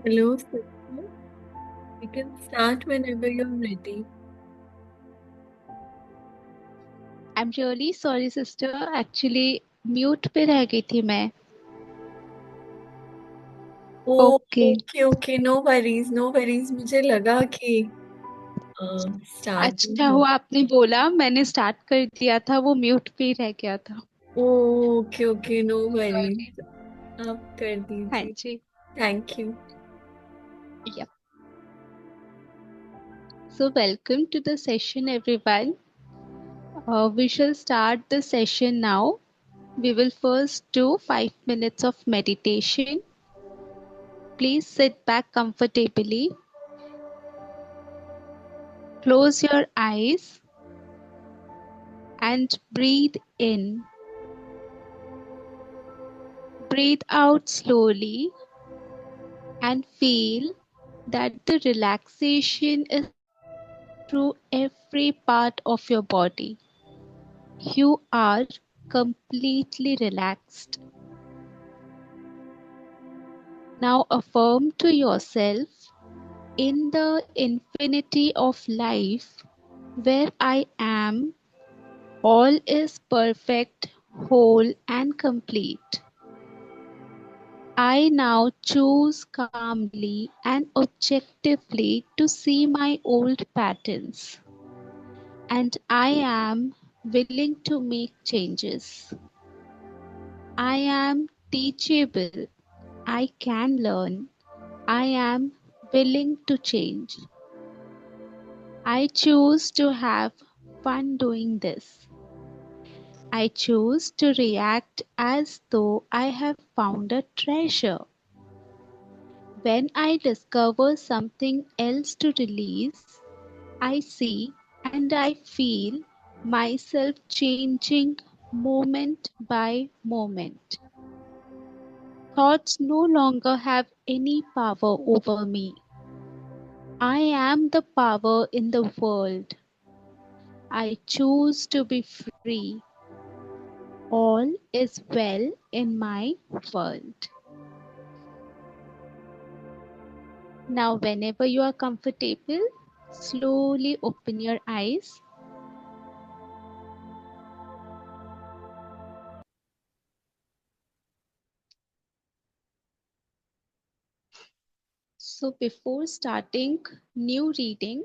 Hello, sister. You can start whenever you're ready. I'm really sorry sister, actually mute पे रह गई थी मैं। Oh okay. Okay okay, no worries no worries, मुझे लगा कि अच्छा स्टार्टिंग हो। हुआ आपने बोला, मैंने स्टार्ट कर दिया था, वो म्यूट पे ही रह गया था। Okay okay, no sorry. Worries, आप कर हाँ दीजिए। जी। Thank you. Yep. So welcome to the session everyone. We shall start the session now. We will first do 5 minutes of meditation. Please sit back comfortably. Close your eyes and breathe in. Breathe out slowly and feel that the relaxation is through every part of your body. You are completely relaxed. Now affirm to yourself, in the infinity of life where I am, all is perfect, whole, and complete. I now choose calmly and objectively to see my old patterns, and I am willing to make changes. I am teachable. I can learn. I am willing to change. I choose to have fun doing this. I choose to react as though I have found a treasure. When I discover something else to release, I see and I feel myself changing moment by moment. Thoughts no longer have any power over me. I am the power in the world. I choose to be free. All is well in my world. Now, whenever you are comfortable, slowly open your eyes. So, before starting new reading,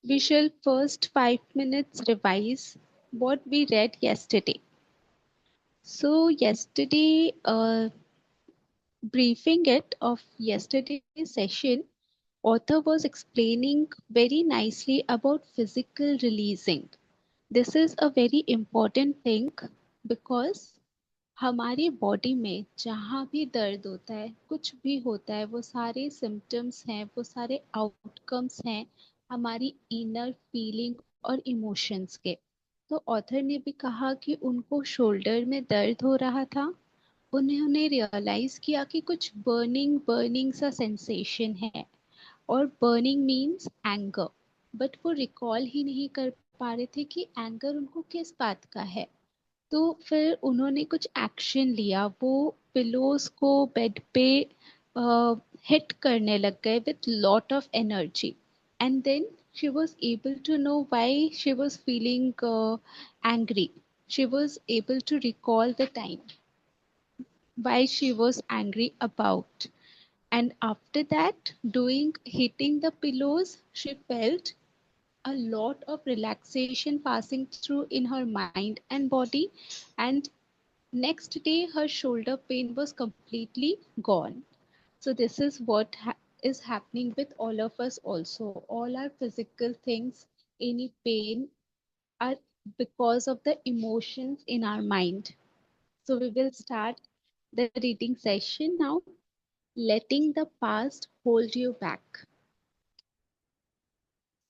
we shall first 5 minutes revise what we read yesterday. So, yesterday, briefing it of yesterday's session, author was explaining very nicely about physical releasing. This is a very important thing because हमारी body में जहाँ भी दर्द होता है, कुछ भी होता है, वो सारे सिम्टम्स हैं, वो सारे आउटकम्स हैं हमारी इनर फीलिंग और इमोशंस के। तो ऑथर ने भी कहा कि उनको शोल्डर में दर्द हो रहा था, उन्होंने रियलाइज किया कि कुछ बर्निंग बर्निंग सा सेंसेशन है, और बर्निंग मीन्स एंगर, बट वो रिकॉल ही नहीं कर पा रहे थे कि एंगर उनको किस बात का है। तो फिर उन्होंने कुछ एक्शन लिया, वो पिलोज को बेड पे हिट करने लग गए with lot of energy, and then she was able to know why she was feeling angry. She was able to recall the time why she was angry about. And after that, doing hitting the pillows, she felt a lot of relaxation passing through in her mind and body. And next day, her shoulder pain was completely gone. So, this is what is happening with all of us also. All our physical things, any pain, are because of the emotions in our mind. So, we will start the reading session now. Letting the past hold you back.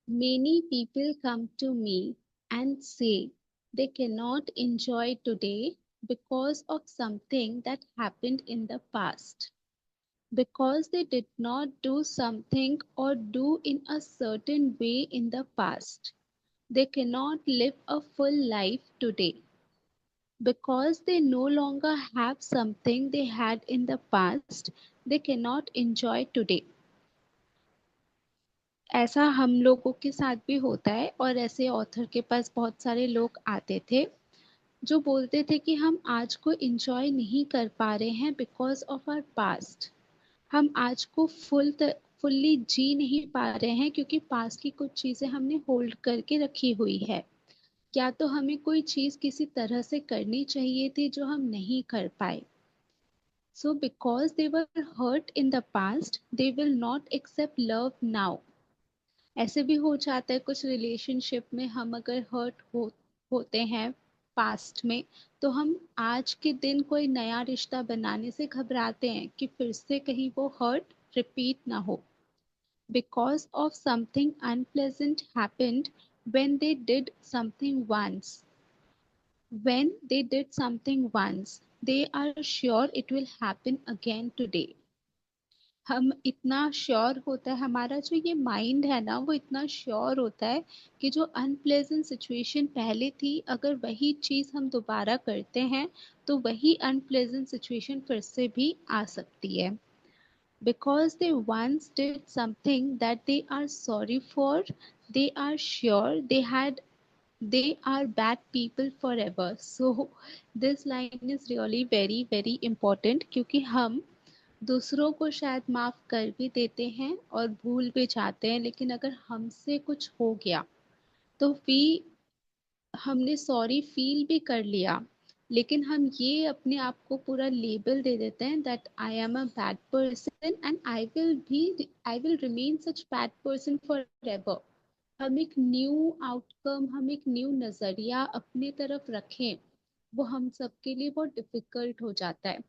Many people come to me and say they cannot enjoy today because of something that happened in the past. Because they did not do something or do in a certain way in the past. They cannot live a full life today. Because they no longer have something they had in the past, they cannot enjoy today. ऐसा हम लोगों के साथ भी होता है और ऐसे ऑथर के पास बहुत सारे लोग आते थे जो बोलते थे कि हम आज को एंजॉय नहीं कर पा रहे हैं बिकॉज ऑफ आवर पास्ट। हम आज को फुल्ली जी नहीं पा रहे हैं क्योंकि पास्ट की कुछ चीजें हमने होल्ड करके रखी हुई है। या तो हमें कोई चीज किसी तरह से करनी चाहिए थी जो हम नहीं कर पाए। So because they were hurt in the past they will not accept love now. ऐसे भी हो जाता है कुछ रिलेशनशिप में हम अगर होते हैं पास्ट में, तो हम आज के दिन कोई नया रिश्ता बनाने से घबराते हैं कि फिर से कहीं वो हर्ट रिपीट ना हो। Because of something unpleasant happened when they did something once. When they did something once, they are sure it will happen again today. हम इतना श्योर होता है, हमारा जो ये माइंड है ना वो इतना श्योर होता है कि जो अनप्लेजेंट सिचुएशन पहले थी अगर वही चीज हम दोबारा करते हैं तो वही अनप्लेजेंट सिचुएशन फिर से भी आ सकती है। Because they once did something that they are sorry for, they are sure they are bad people forever. So this line is really very very important क्योंकि हम दूसरों को शायद माफ कर भी देते हैं और भूल भी जाते हैं, लेकिन अगर हमसे कुछ हो गया तो वी हमने सॉरी फील भी कर लिया, लेकिन हम ये अपने आप को पूरा लेबल दे देते हैं that I am a bad person and I will remain such bad person for ever. हम एक न्यू आउटकम, हम एक न्यू नजरिया अपने तरफ रखें, वो हम सबके लिए बहुत डिफिकल्ट हो जाता है।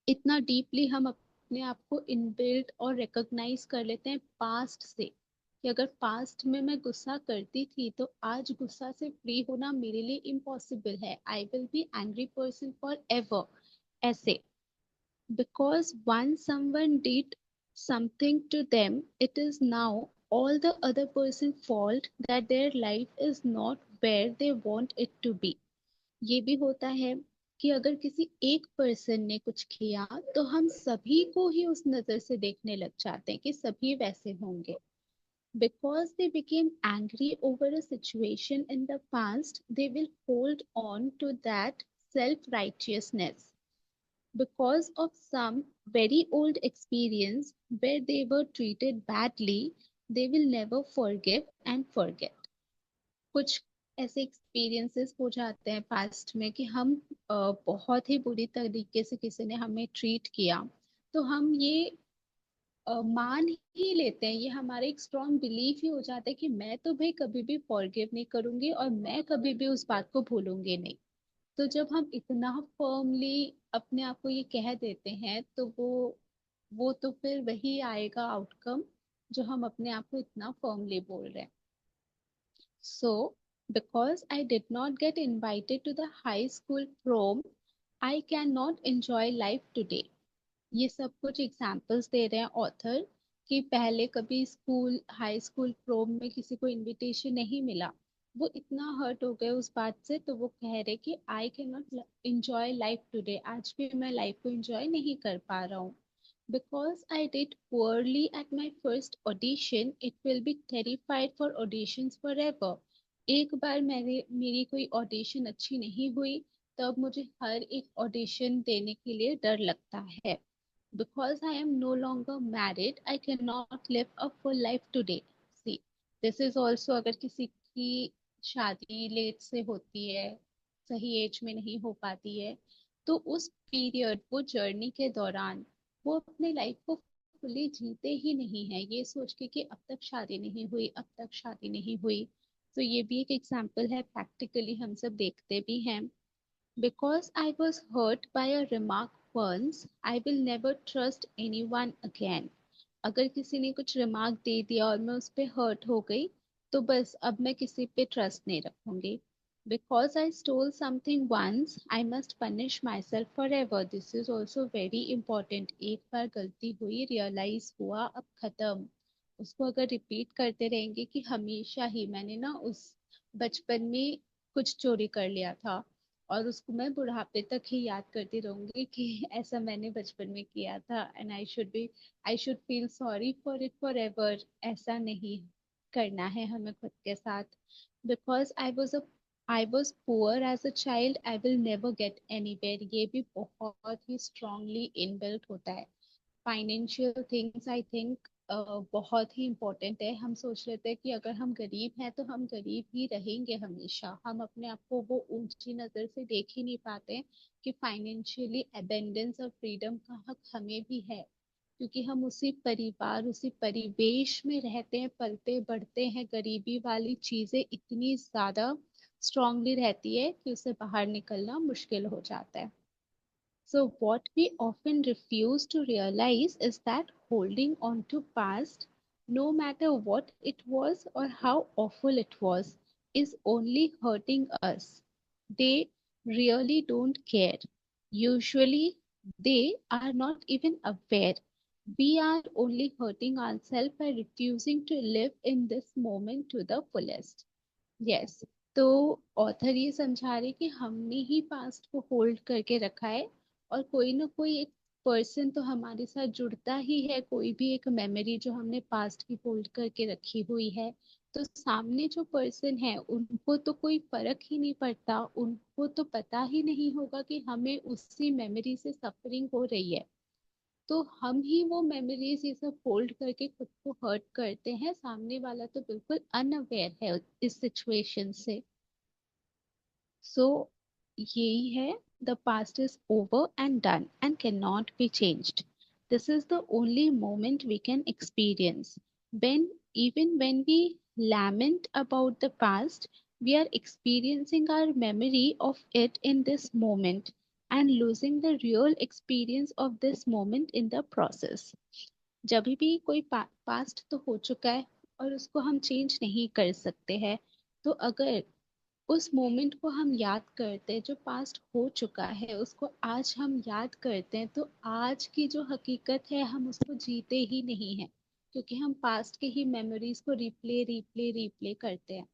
इतना डीपली हम अपने आप को इनबिल्ट और रिकॉग्नाइज कर लेते हैं पास्ट से कि अगर पास्ट में मैं गुस्सा करती थी तो आज गुस्सा से फ्री होना मेरे लिए इम्पॉसिबल है, I will be angry person forever. ऐसे because one someone did something to them it is now all the other person fault that their life is not where they want it to be। ये भी होता है कि अगर किसी एक person ने कुछ किया तो हम सभी को ही उस नजर से देखने लग जाते हैं कि सभी वैसे होंगे। Because they became angry over a situation in the past they will hold on to that self righteousness. Because of some very old experience where they were treated badly, they will never forgive and forget। कुछ ऐसे experiences हो जाते हैं past में कि हम बहुत ही बुरी तरीके से किसी ने हमें ट्रीट किया, तो हम ये मान ही लेते हैं, ये हमारा एक स्ट्रॉन्ग बिलीफ ही हो जाता है कि मैं तो भाई कभी भी फॉरगिव नहीं करूंगी और मैं कभी भी उस बात को भूलूंगी नहीं। तो जब हम इतना फर्मली अपने आप को ये कह देते हैं तो वो तो फिर वही आएगा आउटकम जो हम अपने आप को इतना फर्मली बोल रहे हैं। So, because I did not get invited to the high school prom, I cannot enjoy life today। ये सब कुछ एग्जाम्पल्स दे रहे हैं ऑथर कि पहले कभी स्कूल हाई स्कूल प्रोम में किसी को इनविटेशन नहीं मिला, वो इतना हर्ट हो गए उस बात से, तो वो कह रहे कि I can not enjoy life today, आज भी मैं लाइफ को एंजॉय नहीं कर पा रहा हूँ। Because I did poorly at my first audition, it will be terrified for auditions forever। एक बार मेरी कोई ऑडिशन अच्छी नहीं हुई, तब मुझे हर एक ऑडिशन देने के लिए डर लगता है। Because I am no longer married, I cannot live a full life today. See, this is also, अगर किसी की शादी लेट से होती है, सही एज में नहीं हो पाती है, तो उस पीरियड, वो जर्नी के दौरान वो अपने लाइफ को फुली जीते ही नहीं है, ये सोच के कि अब तक शादी नहीं हुई, अब तक शादी नहीं हुई। तो ये भी एक एग्जाम्पल है, प्रैक्टिकली हम सब देखते भी हैं। Because I was hurt by a remark once, I will never trust anyone again. अगर किसी ने कुछ रिमार्क दे दिया और मैं उस पे हर्ट हो गई, तो बस अब मैं किसी पे ट्रस्ट नहीं रखूंगी. Because I stole something once, I must punish myself forever. This is also very important. एक बार गलती हुई, रियलाइज हुआ, अब खत्म. उसको अगर रिपीट करते रहेंगे कि हमेशा ही मैंने ना उस बचपन में कुछ चोरी कर लिया था, और उसको मैं बुढ़ापे तक ही याद करती रहूंगी कि ऐसा मैंने बचपन में किया था, and I should feel sorry for it forever. ऐसा नहीं करना है हमें खुद के साथ. Because I was poor as a child, I will never get anywhere. ये भी बहुत ही स्ट्रांगली इनबिल्ट होता है. फाइनेंशियल थिंग्स आई थिंक बहुत ही इम्पोर्टेंट है. हम सोच लेते हैं कि अगर हम गरीब हैं तो हम गरीब ही रहेंगे हमेशा. हम अपने आप को वो ऊंची नजर से देख ही नहीं पाते कि फाइनेंशियली अबेंडेंस और फ्रीडम का हक हमें भी है, क्योंकि हम उसी परिवार, उसी परिवेश में रहते हैं, पलते बढ़ते हैं. गरीबी वाली चीजें इतनी ज्यादा स्ट्रांगली रहती है कि उससे बाहर निकलना मुश्किल हो जाता है. So what we often refuse to realize is that holding on to past, no matter what it was or how awful it was, is only hurting us. They really don't care. Usually they are not even aware. We are only hurting ourselves by refusing to live in this moment to the fullest. Yes. तो author ये समझा रहे कि हमने ही past को hold करके रखा है, और कोई ना कोई एक पर्सन तो हमारे साथ जुड़ता ही है, कोई भी एक मेमोरी जो हमने पास्ट की होल्ड करके रखी हुई है. तो सामने जो पर्सन है उनको तो कोई फर्क ही नहीं पड़ता, उनको तो पता ही नहीं होगा कि हमें उसी मेमोरी से सफरिंग हो रही है. तो हम ही वो मेमोरीज ये सब होल्ड करके खुद को हर्ट करते हैं. सामने वाला तो बिल्कुल अनअवेयर है इस सिचुएशन से. सो यही है, the past is over and done and can not be changed. This is the only moment we can experience. when when we lament about the past, we are experiencing our memory of it in this moment and losing the real experience of this moment in the process. जब भी कोई past तो हो चुका है और उसको हम चेंज नहीं कर सकते हैं, तो अगर उस मोमेंट को हम याद करते हैं, जो पास्ट हो चुका है उसको आज हम याद करते हैं, तो आज की जो हकीकत है हम उसको जीते ही नहीं है, क्योंकि हम पास्ट के ही मेमोरीज को रिप्ले रिप्ले रिप्ले करते हैं.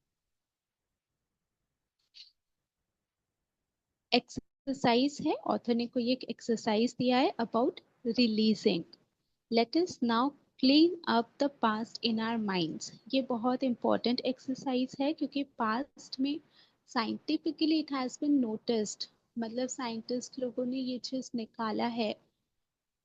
एक्सरसाइज है, ऑथर ने कोई एक एक्सरसाइज दिया है about releasing. Let us now clean up the past in our minds. ये बहुत इंपॉर्टेंट एक्सरसाइज है, क्योंकि पास्ट में scientifically it has been noticed, मतलब साइंटिस्ट लोगों ने ये चीज निकाला है,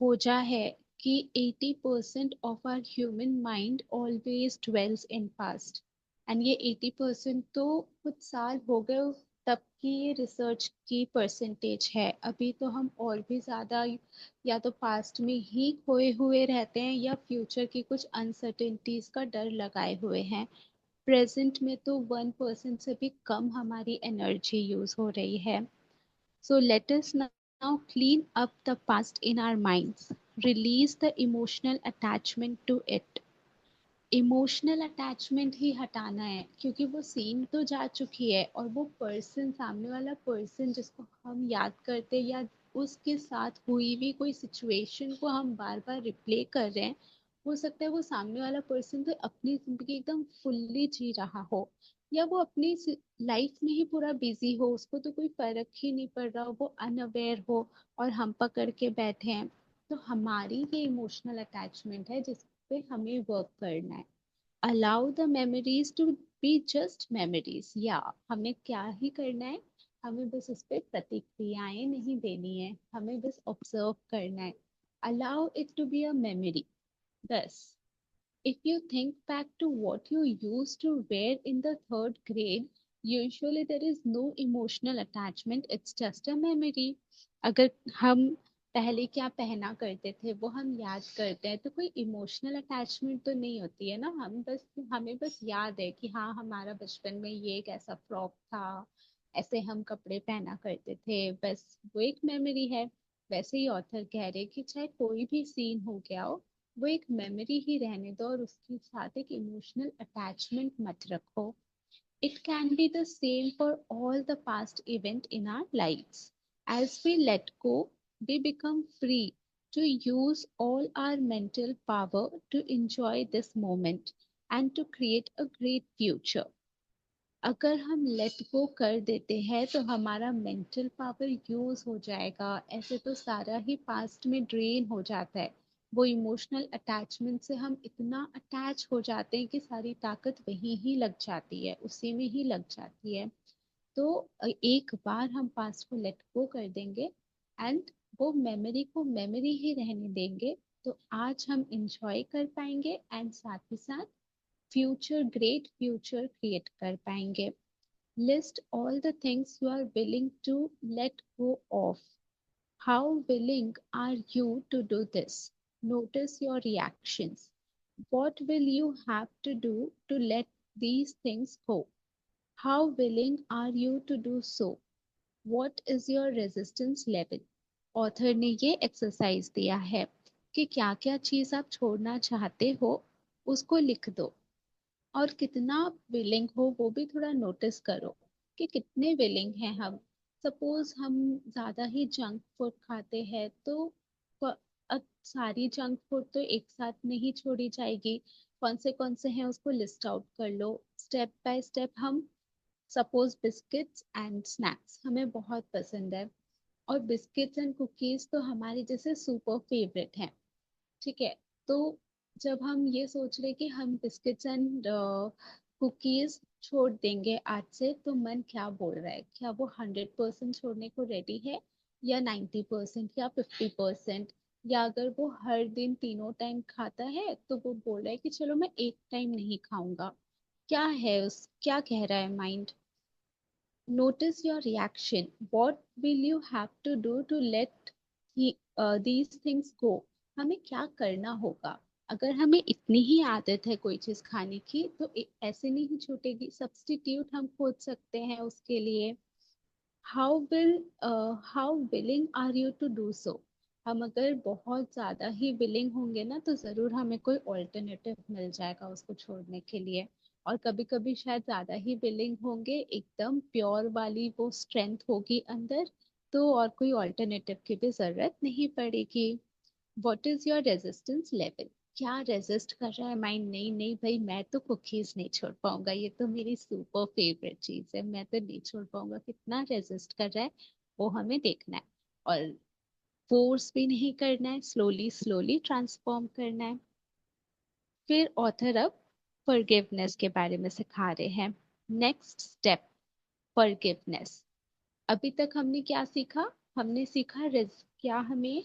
खोजा है, कि 80% of our human mind always dwells in past. And ये 80% तो कुछ साल हो गए तब की ये रिसर्च की परसेंटेज है. अभी तो हम और भी ज्यादा या तो पास्ट में ही खोए हुए रहते हैं, या फ्यूचर की कुछ अनसर्टेनिटीज का डर लगाए हुए हैं. प्रेजेंट में तो 1% से भी कम हमारी एनर्जी यूज हो रही है. So let us now clean up the past in our minds, release the emotional attachment to it. Emotional attachment ही हटाना है, क्योंकि वो सीन तो जा चुकी है, और वो पर्सन, सामने वाला पर्सन जिसको हम याद करते हैं, या उसके साथ हुई भी कोई सिचुएशन को हम बार बार रिप्ले कर रहे हैं, हो सकता है वो सामने वाला पर्सन तो अपनी जिंदगी एकदम फुल्ली जी रहा हो, या वो अपनी लाइफ में ही पूरा बिजी हो, उसको तो कोई फर्क ही नहीं पड़ रहा हो, वो अनअवेयर हो, और हम पकड़ के बैठे हैं. तो हमारी ये इमोशनल अटैचमेंट है जिस पे हमें वर्क करना है. Allow the memories to be just memories. या हमें क्या ही करना है, हमें बस उस पर प्रतिक्रियाएं नहीं देनी है, हमें बस ऑब्जर्व करना है. Allow it to be a memory. Thus, if you think back to what you used to wear in the third grade, usually there is no emotional attachment, it's just a memory. अगर हम पहले क्या पहना करते थे वो हम याद करते हैं तो कोई इमोशनल अटैचमेंट तो नहीं होती है ना, हम बस हमें बस याद है कि हाँ हमारा बचपन में ये एक ऐसा फ्रॉक था, ऐसे हम कपड़े पहना करते थे, बस वो एक मेमोरी है। वैसे ही ऑथर कह रहे कि चाहे कोई भी सीन हो गया हो, वो एक मेमोरी ही रहने दो और उसके साथ एक इमोशनल अटैचमेंट मत रखो। It can be the same for all the past event in our lives. As we let go, we become free to use all our mental power to enjoy this moment and to create a great future. अगर हम let go कर देते हैं तो हमारा mental power use हो जाएगा, ऐसे तो सारा ही पास्ट में ड्रेन हो जाता है। वो इमोशनल अटैचमेंट से हम इतना अटैच हो जाते हैं कि सारी ताकत वहीं ही लग जाती है, उसी में ही लग जाती है। तो एक बार हम पास्ट को लेट गो कर देंगे एंड वो मेमोरी को मेमोरी ही रहने देंगे, तो आज हम इंजॉय कर पाएंगे एंड साथ ही साथ फ्यूचर ग्रेट फ्यूचर क्रिएट कर पाएंगे। List all the things you are willing to let go of. How willing are you to do this? Notice your reactions. What will you have to do to let these things go? How willing are you to do so? What is your resistance level? Author ने ये exercise दिया है कि क्या क्या चीज आप छोड़ना चाहते हो उसको लिख दो, और कितना विलिंग हो वो भी थोड़ा नोटिस करो कि कितने विलिंग हैं हम। सपोज हम ज्यादा ही जंक फूड खाते हैं तो अब सारी जंक फूड तो एक साथ नहीं छोड़ी जाएगी, कौन से हैं उसको लिस्ट आउट कर लो स्टेप बाय स्टेप। हम सपोज बिस्किट्स एंड स्नैक्स हमें बहुत पसंद है, और बिस्किट्स एंड कुकीज तो हमारे जैसे सुपर फेवरेट हैं, ठीक है। तो जब हम ये सोच रहे कि हम बिस्किट्स एंड कुकीज छोड़ देंगे आज से, तो मन क्या बोल रहा है, क्या वो 100% छोड़ने को रेडी है या 90% या 50%, या अगर वो हर दिन तीनों टाइम खाता है तो वो बोल रहा है कि चलो मैं एक टाइम नहीं खाऊंगा। क्या है उस, क्या कह रहा है mind? Notice your reaction. What will you have to do to let these things go? हमें क्या करना होगा? अगर हमें इतनी ही आदत है कोई चीज खाने की तो ऐसे नहीं छूटेगी, सब्स्टिट्यूट हम खोज सकते हैं उसके लिए। How willing are you to do so? हम अगर बहुत ज्यादा ही विलिंग होंगे ना तो जरूर हमें कोई ऑल्टरनेटिव मिल जाएगा उसको छोड़ने के लिए। और कभी कभी शायद ज्यादा ही विलिंग होंगे, एकदम प्योर वाली वो स्ट्रेंथ होगी अंदर, तो और कोई ऑल्टरनेटिव की भी जरूरत नहीं पड़ेगी। What is your resistance level? क्या रेजिस्ट कर रहा है माइंड? नहीं नहीं भाई, मैं तो कुकीज नहीं छोड़ पाऊंगा, ये तो मेरी सुपर फेवरेट चीज है, मैं तो नहीं छोड़ पाऊंगा। कितना रेजिस्ट कर रहा है वो हमें देखना है, और फोर्स भी नहीं करना है, स्लोली स्लोली ट्रांसफॉर्म करना है। फिर ऑथर अब फॉरगिवनेस के बारे में सिखा रहे हैं। Next step, forgiveness. अभी तक हमने क्या सीखा? हमने सीखा क्या हमें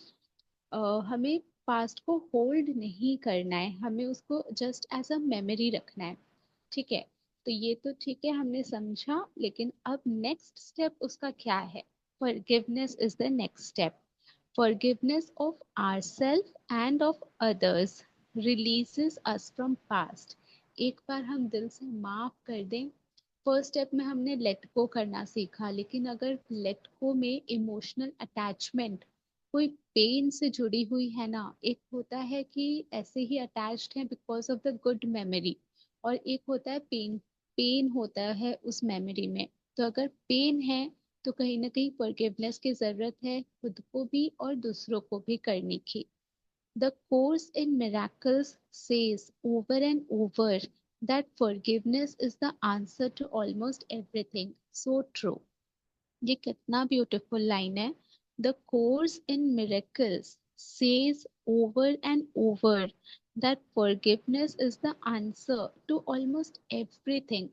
हमें पास्ट को होल्ड नहीं करना है, हमें उसको जस्ट एज अ मेमोरी रखना है, ठीक है। तो ये तो ठीक है, हमने समझा, लेकिन अब नेक्स्ट स्टेप उसका क्या है? Forgiveness is the next step. Forgiveness of ourselves and of others releases us from past. एक बार हम दिल से माफ कर दें। फर्स्ट स्टेप में हमने लेट गो करना सीखा, लेकिन अगर लेट गो में इमोशनल अटैचमेंट कोई पेन से जुड़ी हुई है ना, एक होता है कि ऐसे ही अटैच्ड है because of the good memory, और एक होता है पेन, पेन होता है उस मेमोरी में। तो अगर पेन है तो कहीं ना कहीं फॉरगिवनेस की जरूरत है, खुद को भी और दूसरों को भी करने की। The course in miracles says over and over that forgiveness is the answer to almost everything. So true. ये कितना ब्यूटीफुल लाइन है। The course in miracles says over and over that forgiveness is the answer to almost everything.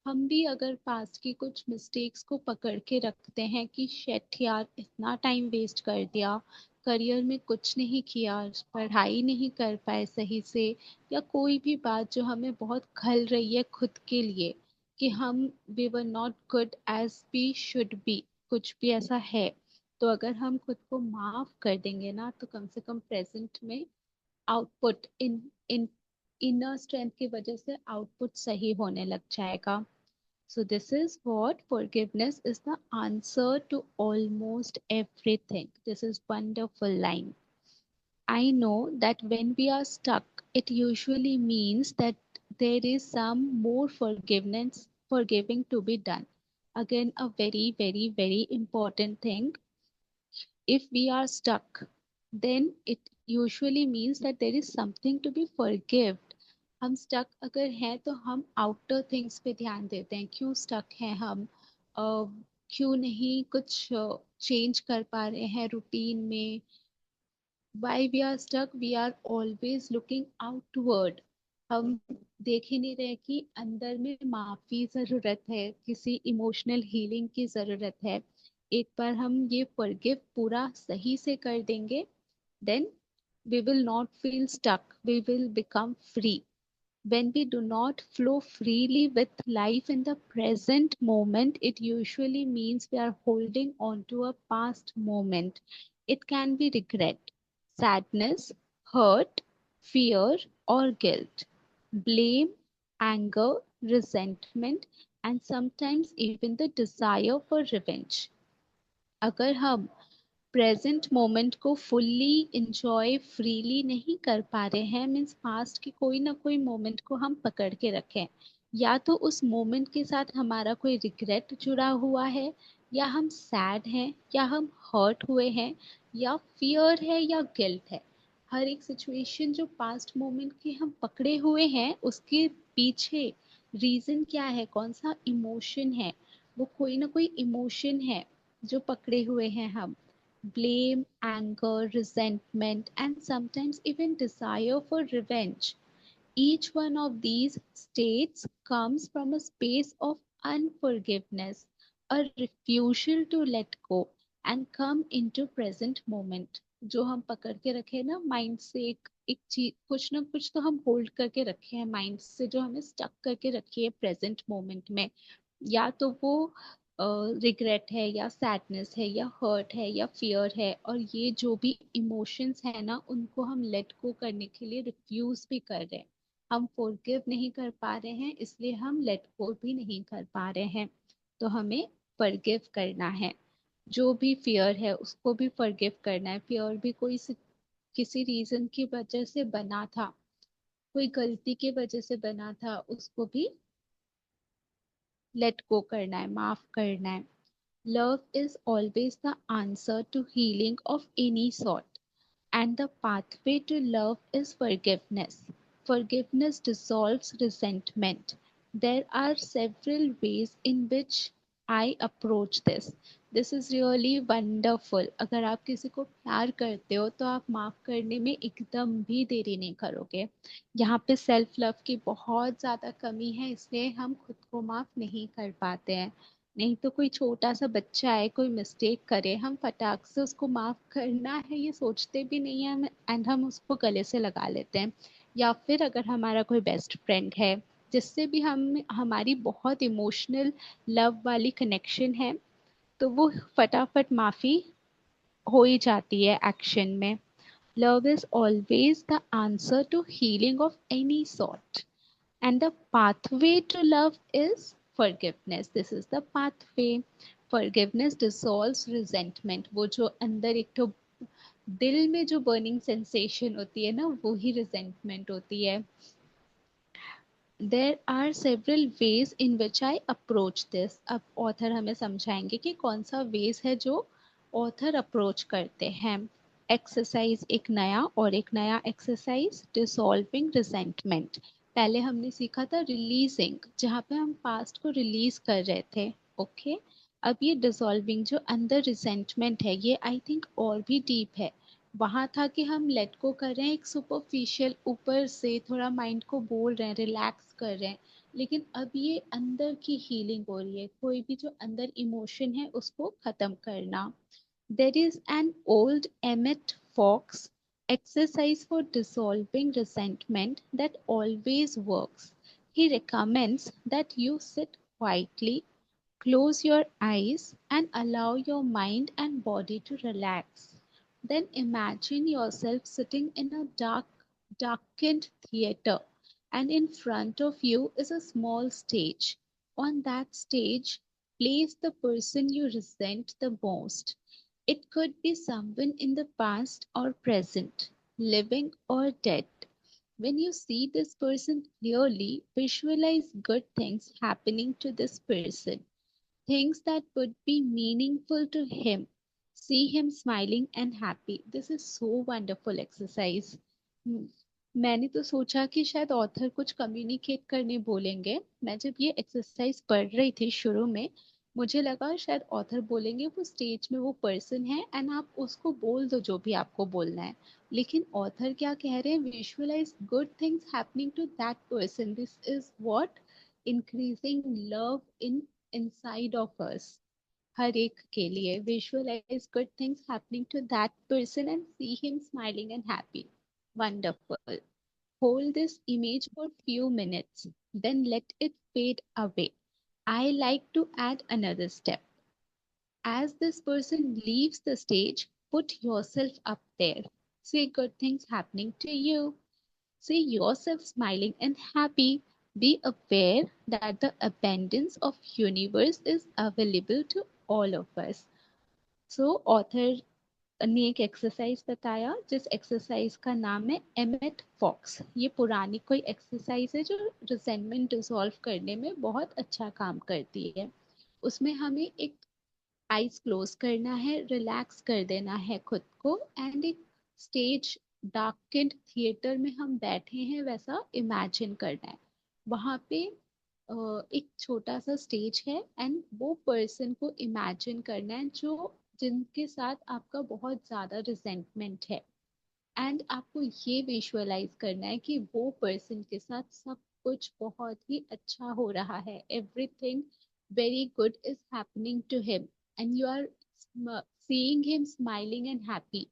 हम भी अगर past की कुछ mistakes को पकड़ के रखते हैं कि शेट यार इतना टाइम वेस्ट कर दिया, करियर में कुछ नहीं किया, पढ़ाई नहीं कर पाए सही से, या कोई भी बात जो हमें बहुत खल रही है खुद के लिए कि हम we were not good as we should be, कुछ भी ऐसा है, तो अगर हम खुद को माफ कर देंगे ना, तो कम से कम प्रेजेंट में आउटपुट इन इन इनर स्ट्रेंथ की वजह से आउटपुट सही होने लग जाएगा. So this is what forgiveness is the answer to almost everything. This is wonderful line. I know that when we are stuck, it usually means that there is some more forgiveness, forgiving to be done. Again, a very, very, very important thing. If we are stuck, then it usually means that there is something to be forgived. हम stuck अगर हैं तो हम outer things पे ध्यान देते हैं, क्यों stuck हैं हम, क्यों नहीं कुछ change कर पा रहे हैं routine में. Why we are stuck, we are always looking outward. हम देख ही नहीं रहे कि अंदर में माफी जरूरत है, किसी इमोशनल हीलिंग की जरूरत है. एक बार हम ये फॉरगिव पूरा सही से कर देंगे, then we will not feel stuck, we will become free. When we do not flow freely with life in the present moment, it usually means we are holding on to a past moment. It can be regret, sadness, hurt, fear, or guilt, blame, anger, resentment, and sometimes even the desire for revenge. अगर हम present moment को fully enjoy freely नहीं कर पा रहे हैं, means past के कोई ना कोई मोमेंट को हम पकड़ के रखें, या तो उस मोमेंट के साथ हमारा कोई रिग्रेट जुड़ा हुआ है, या हम सैड हैं, या हम हर्ट हुए हैं, या फियर है, या गिल्ट है. हर एक सिचुएशन जो पास्ट मोमेंट के हम पकड़े हुए हैं, उसके पीछे रीजन क्या है, कौन सा इमोशन है, वो कोई ना कोई इमोशन है जो पकड़े हुए हैं हम. Blame, anger, resentment, and sometimes even desire for revenge. Each one of these states comes from a space of unforgiveness, a refusal to let go and come into present moment. जो हम पकड़ के रखे हैं ना माइंड से, एक चीज कुछ ना कुछ तो हम होल्ड करके रखे हैं माइंड से, जो हमें स्टक करके रखी है प्रेजेंट मोमेंट में. या तो वो रिग्रेट है, या सैडनेस है, या हर्ट है, या फियर है, और ये जो भी इमोशंस है ना, उनको हम लेट गो करने के लिए रिफ्यूज भी कर रहे हैं. हम फॉरगिव नहीं कर पा रहे हैं, इसलिए हम लेट गो भी नहीं कर पा रहे हैं. तो हमें फॉरगिव करना है. जो भी फियर है उसको भी फॉरगिव करना है. फियर भी किसी रीजन की वजह से बना था, कोई गलती की वजह से बना था, उसको भी लेट गो करना है, माफ करना है. Love is always the answer to healing of any sort, and the pathway to love is forgiveness. Forgiveness dissolves resentment. There are several ways in which I approach this. This is really wonderful. अगर आप किसी को प्यार करते हो तो आप माफ करने में एकदम भी देरी नहीं करोगे. यहाँ पे सेल्फ लव की बहुत ज़्यादा कमी है, इसलिए हम खुद को माफ नहीं कर पाते हैं. नहीं तो कोई छोटा सा बच्चा है, कोई मिस्टेक करे, हम फटाक से उसको माफ करना है ये सोचते भी नहीं है, एंड हम उसको गले से लगा लेते हैं. या फिर अगर हमारा कोई बेस्ट फ्रेंड है जिससे भी हम हमारी बहुत इमोशनल लव वाली कनेक्शन है, तो वो फटाफट माफी हो ही जाती है एक्शन में. Love is always the answer to healing of any sort, and the pathway to love is forgiveness. This is the pathway. Forgiveness dissolves resentment. वो जो अंदर एक तो दिल में जो बर्निंग सेंसेशन होती है ना, वो ही रिजेंटमेंट होती है. There are several ways in which I approach this. अब ऑथर हमें समझाएंगे कि कौन सा वेज है जो ऑथर अप्रोच करते हैं. एक्सरसाइज एक नया एक्सरसाइज, डिसॉल्विंग रिजेंटमेंट. पहले हमने सीखा था रिलीजिंग, जहाँ पे हम पास्ट को रिलीज कर रहे थे. ओके, अब ये डिसॉल्विंग जो अंदर रिजेंटमेंट है, ये आई थिंक और भी डीप है. वहां था कि हम लेट को कर रहे हैं एक सुपरफिशियल, ऊपर से थोड़ा माइंड को बोल रहे हैं, रिलैक्स कर रहे हैं. लेकिन अब ये अंदर की हीलिंग हो रही है, कोई भी जो अंदर इमोशन है उसको खत्म करना. There is an old Emmett Fox exercise for dissolving resentment that always works. He recommends that you sit quietly, close your eyes, and allow your mind and body to relax. Then imagine yourself sitting in a darkened theater, and in front of you is a small stage. On that stage, place the person you resent the most. It could be someone in the past or present, living or dead. When you see this person clearly, visualize good things happening to this person, things that would be meaningful to him. See him smiling and happy. This is so wonderful exercise. Hmm, मैंने तो सोचा कि शायद author कुछ communicate करने बोलेंगे। मैं जब ये एक्सरसाइज पढ़ रही थी शुरू में, मुझे लगा शायद ऑथर बोलेंगे वो स्टेज में वो पर्सन है एंड आप उसको बोल दो जो भी आपको बोलना है। लेकिन ऑथर क्या कह रहे हैं, visualise good things happening to that person, this is what increasing love in inside of us. हर एक के लिए visualize good things happening to that person and see him smiling and happy. Wonderful. Hold this image for few minutes, then let it fade away. I like to add another step. As this person leaves the stage, put yourself up there. See good things happening to you. See yourself smiling and happy. Be aware that the abundance of universe is available to all of us. So author ने एक exercise बताया जिस exercise का नाम है एमेट fox. ये पुरानी कोई एक्सरसाइज है जो रिजेंटमेंट डिसॉल्व करने में बहुत अच्छा काम करती है। उसमें हमें एक आईज क्लोज करना है, रिलैक्स कर देना है खुद को एंड एक स्टेज डार्केंड थिएटर में हम बैठे हैं वैसा इमेजिन करना है। वहां पे एक छोटा सा स्टेज है एंड वो पर्सन को इमेजिन करना है जो जिनके साथ आपका बहुत ज्यादा रिजेंटमेंट है एंड आपको ये विजुअलाइज करना है कि वो पर्सन के साथ सब कुछ बहुत ही अच्छा हो रहा है, everything very good is happening to him and you are seeing him smiling and happy.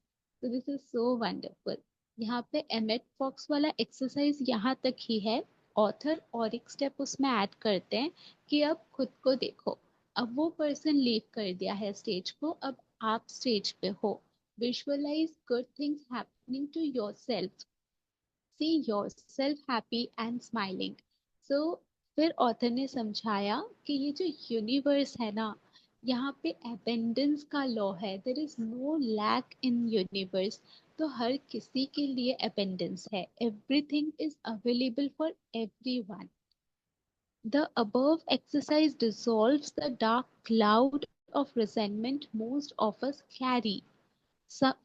So this is so wonderful. यहाँ पे एमेट फॉक्स वाला एक्सरसाइज यहाँ तक ही है। ऑथर और एक स्टेप उसमें ऐड करते हैं कि अब खुद को देखो, अब वो पर्सन लीव कर दिया है स्टेज को, अब आप स्टेज पे हो। Visualize good things happening to yourself. See yourself happy and smiling. So फिर ऑथर ने समझाया कि ये जो यूनिवर्स है ना, यहाँ पे एबेंडेंस का लॉ है, there is no lack in universe. तो हर किसी के लिए एबेंडेंस है, everything is available for everyone. The above exercise dissolves the dark cloud of resentment most of us carry.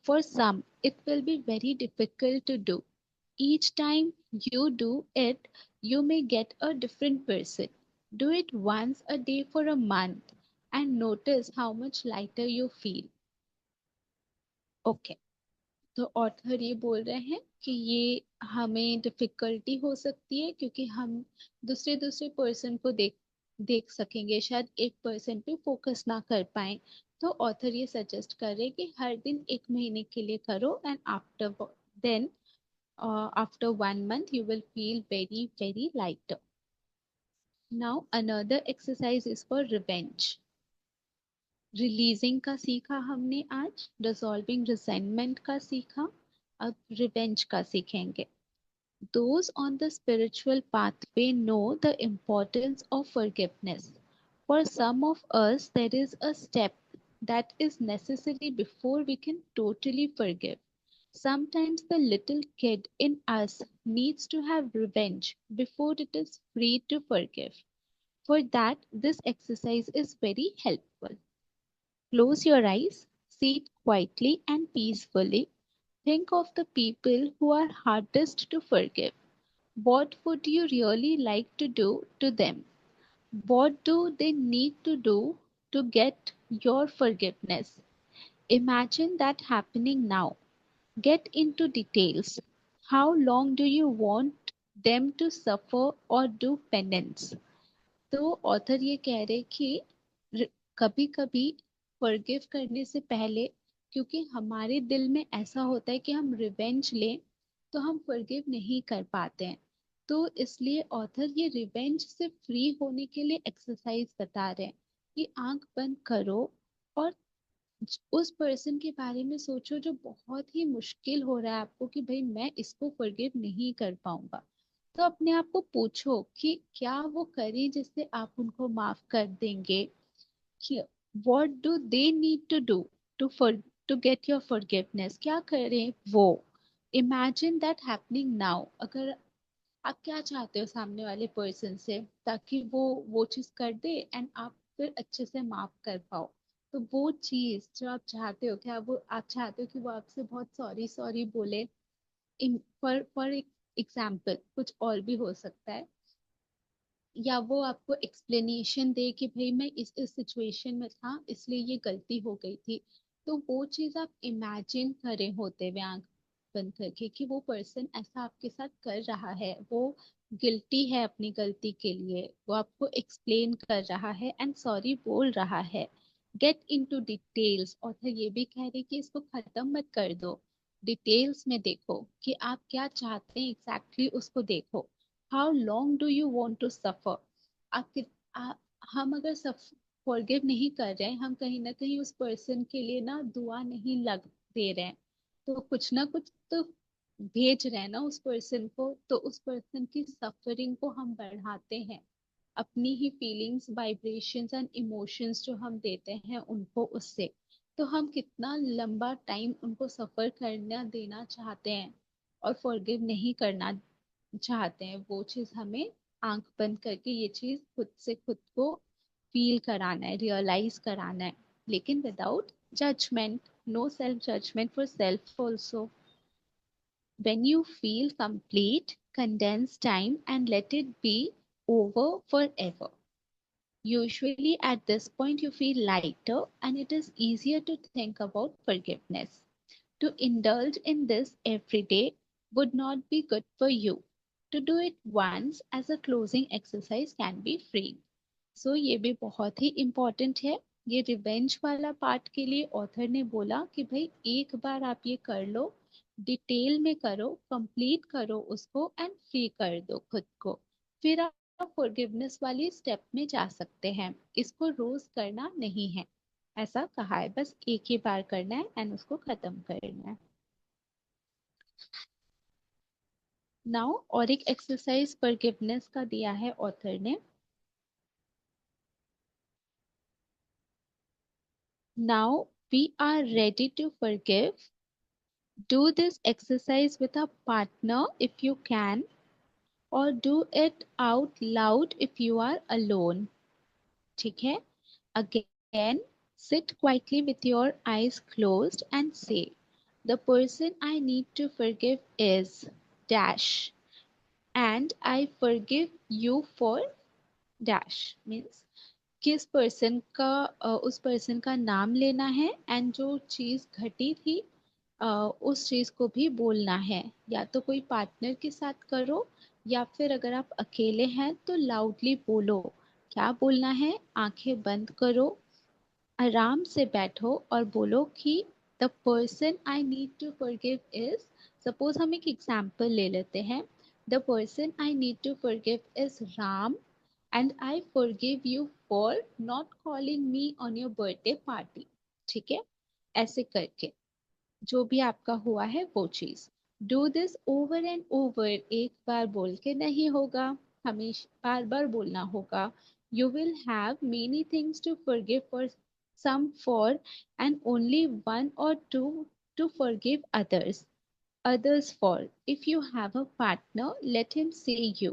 For some, it will be very difficult to do. Each time you do it, you may get a different person. Do it once a day for a month and notice how much lighter you feel. Okay. तो author ये बोल रहे हैं कि ये हमें difficulty हो सकती है क्योंकि हम दूसरे दूसरे पर्सन को देख देख सकेंगे, शायद एक पर्सन पे फोकस ना कर पाए। तो ऑथर ये सजेस्ट कर रहे हैं कि हर दिन एक महीने के लिए करो and after then after 1 month you will feel very lighter. Now another exercise is for revenge. Releasing का सीखा हमने आज, डिसॉल्विंग रिजेंटमेंट का सीखा, अब रिवेंज का सीखेंगे। Those on the spiritual pathway know the importance of forgiveness. For some of us, there is a step that is necessary before we can totally forgive. Sometimes the little kid in us needs to have revenge before it is free to forgive. For that, this exercise is very helpful. Close your eyes, sit quietly and peacefully. Think of the people who are hardest to forgive. What would you really like to do to them? What do they need to do to get your forgiveness? Imagine that happening now. Get into details. How long do you want them to suffer or do penance? तो author ये कह रहे कि कभी कभी forgive करने से पहले क्योंकि हमारे दिल में ऐसा होता है कि हम रिवेंज लें तो हम फॉरगिव नहीं कर पाते हैं। तो इसलिए ऑथर ये रिवेंज से फ्री होने के लिए एक्सरसाइज बता रहे हैं कि आंख बंद करो और उस पर्सन के बारे में सोचो जो बहुत ही मुश्किल हो रहा है आपको कि भाई मैं इसको फॉरगिव नहीं कर पाऊंगा। तो अपने आप को पूछो कि क्या वो करे जिससे आप उनको माफ कर देंगे। कि what do they need to do to for to get your forgiveness, क्या करें वो। imagine that happening now। अगर आप क्या चाहते हो सामने वाले पर्सन से ताकि वो चीज कर दे एंड आप फिर अच्छे से माफ कर पाओ। तो वो चीज जो आप चाहते हो, क्या वो आप चाहते हो कि वो आपसे बहुत सॉरी सॉरी बोले। फॉर एग्जाम्पल कुछ और भी हो सकता है, या वो आपको एक्सप्लेनेशन दे कि भाई मैं इस सिचुएशन में था इसलिए ये गलती हो गई थी। तो वो चीज आप इमेजिन करें होते हुए आंख बंद करके कि वो पर्सन ऐसा आपके साथ कर रहा है, वो गिल्टी है अपनी गलती के लिए, वो आपको एक्सप्लेन कर रहा है एंड सॉरी बोल रहा है। गेट इनटू डिटेल्स, और फिर ये भी कह रहे कि इसको खत्म मत कर दो, डिटेल्स में देखो कि आप क्या चाहते हैं एग्जैक्टली उसको देखो। How long do you want to suffer. आप, आ, हम अगर फॉरगिव नहीं कर रहे हैं, हम कहीं ना कहीं उस पर्सन के लिए ना दुआ नहीं लग दे रहे हैं। तो कुछ ना कुछ तो भेज रहे हैं ना उस पर्सन को, तो उस पर्सन की सफरिंग को हम बढ़ाते हैं। अपनी ही फीलिंग्स वाइब्रेशंस एंड इमोशंस जो हम देते हैं उनको उससे, तो हम कितना लंबा टाइम उनको सफर करना देना चाहते हैं और फॉरगिव नहीं करना चाहते हैं। वो चीज हमें आंख बंद करके ये चीज खुद से खुद को फील कराना है, रियलाइज कराना है, लेकिन without judgement. No self judgement for self also. When you feel complete, condense time and let it be over forever. Usually, at this point, you feel lighter and it is easier to think about forgiveness. To indulge in this every day would not be good for you. To do it once as a closing exercise can be freeing. सो ये भी बहुत ही important है। ये revenge वाला part के लिए author ने बोला कि भाई एक बार आप ये कर लो, डिटेल में करो, कंप्लीट करो उसको एंड फ्री कर दो खुद को। फिर आप फॉरगिवनेस वाली स्टेप में जा सकते हैं। इसको रोज करना नहीं है, ऐसा कहा है, बस एक ही बार करना है एंड उसको खत्म करना है। नाउ और एक एक्सरसाइज फॉरगिवनेस का दिया है ऑथर ने। Now we are ready to forgive. Do this exercise with a partner if you can, or do it out loud if you are alone. ठीक है? Again, sit quietly with your eyes closed and say, the person I need to forgive is dash, and I forgive you for dash। Means किस person का उस person का नाम लेना है and जो चीज घटी थी उस चीज को भी बोलना है। या तो कोई पार्टनर के साथ करो, या फिर अगर आप अकेले हैं तो लाउडली बोलो। क्या बोलना है? आंखें बंद करो, आराम से बैठो और बोलो कि the person I need to forgive is, suppose हम एक एग्जाम्पल ले लेते हैं, the person I need to forgive is Ram and I forgive you for not calling me on your birthday party. ठीक है? ऐसे करके जो भी आपका हुआ है वो चीज do this over and over. एक बार बोल के नहीं होगा, हमेशा बार बार बोलना होगा। You will have many things to forgive for some for and only one or two to forgive others for। if you have a partner, let him say you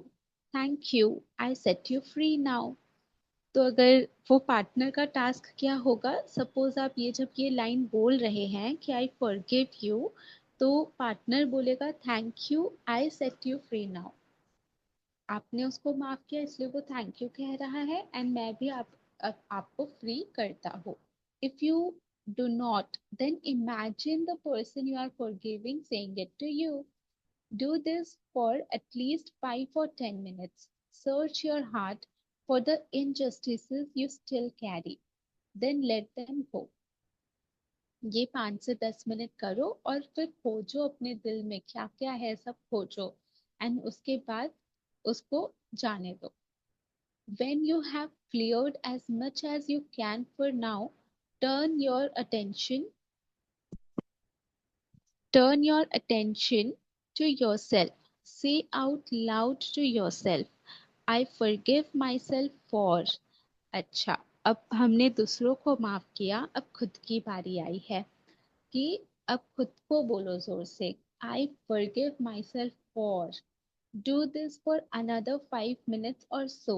thank you, I set you free now। तो अगर वो partner का task क्या होगा, suppose आप ये जब ये लाइन बोल रहे हैं कि आई फॉरगिव यू, तो पार्टनर बोलेगा thank you I set you free now. आपने उसको माफ किया इसलिए वो थैंक यू कह रहा है एंड मैं भी आपको फ्री करता हूँ। If you do not, then imagine the person you are forgiving saying it to you. Do this for at least 5 or 10 minutes. Search your heart for the injustices you still carry. Then let them go. ये 5 से 10 minute करो और फिर खोजो अपने दिल में क्या क्या है, सब खोजो। एंड उसके बाद उसको जाने दो। When you have cleared as much as you can for now, turn your attention turn your attention to yourself. Say out loud to yourself, I forgive myself for। अच्छा, अब हमने दूसरों को माफ किया, अब खुद की बारी आई है कि अब खुद को बोलो जोर से, I forgive myself for। Do this for another 5 minutes or so.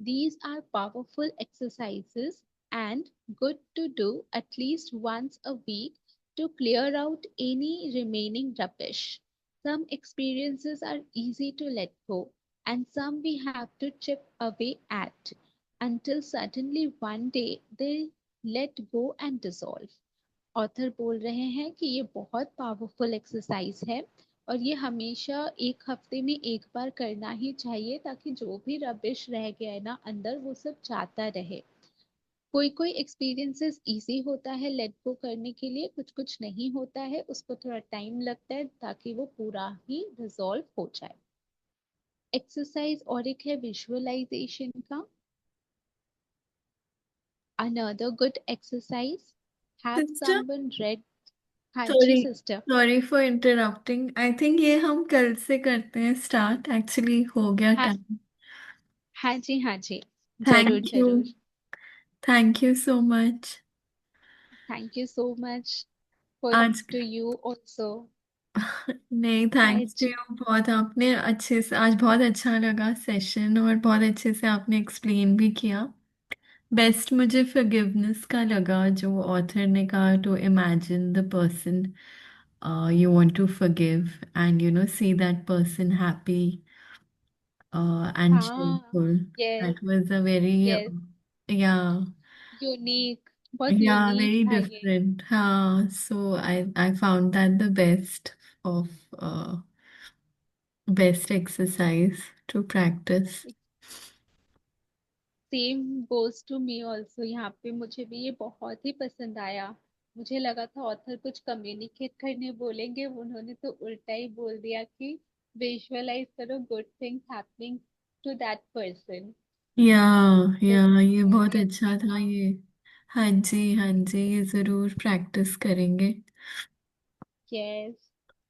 These are powerful exercises and good to do at least once a week to clear out any remaining rubbish. Some experiences are easy to let go, and some we have to chip away at until suddenly one day they let go and dissolve। Author बोल रहे हैं कि ये बहुत powerful exercise है और ये हमेशा 1 हफ्ते में एक बार करना ही चाहिए, ताकि जो भी रबिश रह गया है ना अंदर वो सब जाता रहे। कोई कोई एक्सपीरियंसेस इजी होता है लेट गो करने के लिए, कुछ कुछ नहीं होता है, उसको थोड़ा टाइम लगता है ताकि वो पूरा ही रिजॉल्व हो जाए। एक्सरसाइज और एक है विजुअलाइजेशन का। Another good exercise, have sister, someone read. हाँ जी sorry, sister. Sorry for interrupting. I think ये हम कल से करते हैं स्टार्ट, एक्चुअली हो गया टाइम। हाँ जी हाँ जी, जरूर थैंक यू, जरूर। Thank you so much. Thank you so much for आज टू यू ऑल्सो। नहीं, हाँ थैंक्स टू जी। यू। बहुत आपने अच्छे से, आज बहुत अच्छा लगा सेशन, और बहुत अच्छे से आपने एक्सप्लेन भी किया। बेस्ट मुझे फॉरगिवनेस का लगा, जो ऑथर ने कहा to imagine the person you want to forgive, and see that person happy and हाँ। cheerful. Yes. That was a very yes. yeah, unique, बहुत yeah, यूनिक very था ये। different. So I found that the best of uh, best exercise to practice. Same goes to me also, यहाँ पे मुझे भी ये बहुत ही पसंद आया। मुझे लगा था ऑथर कुछ कम्युनिकेट करने बोलेंगे, उन्होंने तो उल्टा ही बोल दिया कि विजुअलाइज करो good things happening to that person. या तो या ये बहुत बहुत ही अच्छा अच्छा था था। ये। हाँ जी, हाँ जी, ये जरूर प्रैक्टिस करेंगे। यस।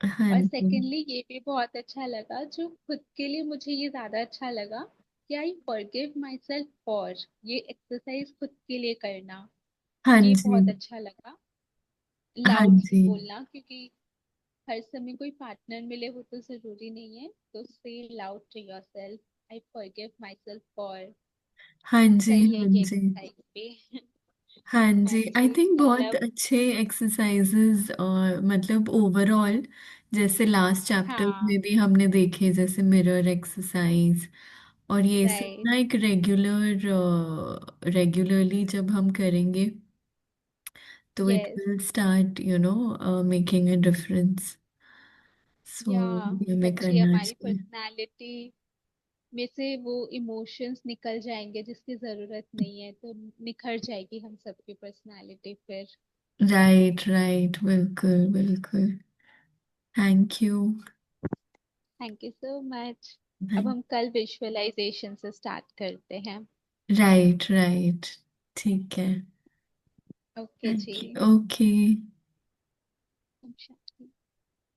हाँ और जी, सेकेंडली ये भी बहुत अच्छा लगा, जो खुद के लिए मुझे ये ज्यादा अच्छा लगा कि आई फॉरगिव माई सेल्फ फॉर। ये एक्सरसाइज खुद के लिए करना, हाँ ये जी, बहुत अच्छा लगा। हाँ लाउडली जी, बोलना, क्योंकि हर समय कोई पार्टनर मिले वो तो जरूरी नहीं है, तो say loud to yourself, I forgive myself for. हाँ जी, सही है हाँ ये जी, एक्सरसाइज भी। हाँ हाँ जी। आई जी थिंक कल बहुत अब। अच्छे एक्सरसाइजेज, और मतलब ओवरऑल, जैसे लास्ट चैप्टर हाँ। में भी हमने देखे, जैसे मिरर एक्सरसाइज, और ये सब राइट। ना एक रेगुलरली जब हम करेंगे तो it yes. Will start making a difference. So या ये हमें बच्चे करना हमारी चाहिए। पर्सनालिटी में से वो इमोशंस निकल जाएंगे जिसकी जरूरत नहीं है, तो निखर जाएगी हम सबकी पर्सनालिटी फिर। राइट, राइट, बिल्कुल बिल्कुल। Thank you. Thank you so much. अब हम कल विजुअलाइजेशन से स्टार्ट करते हैं। राइट, राइट, ठीक है। ओके जी। Thank you, okay.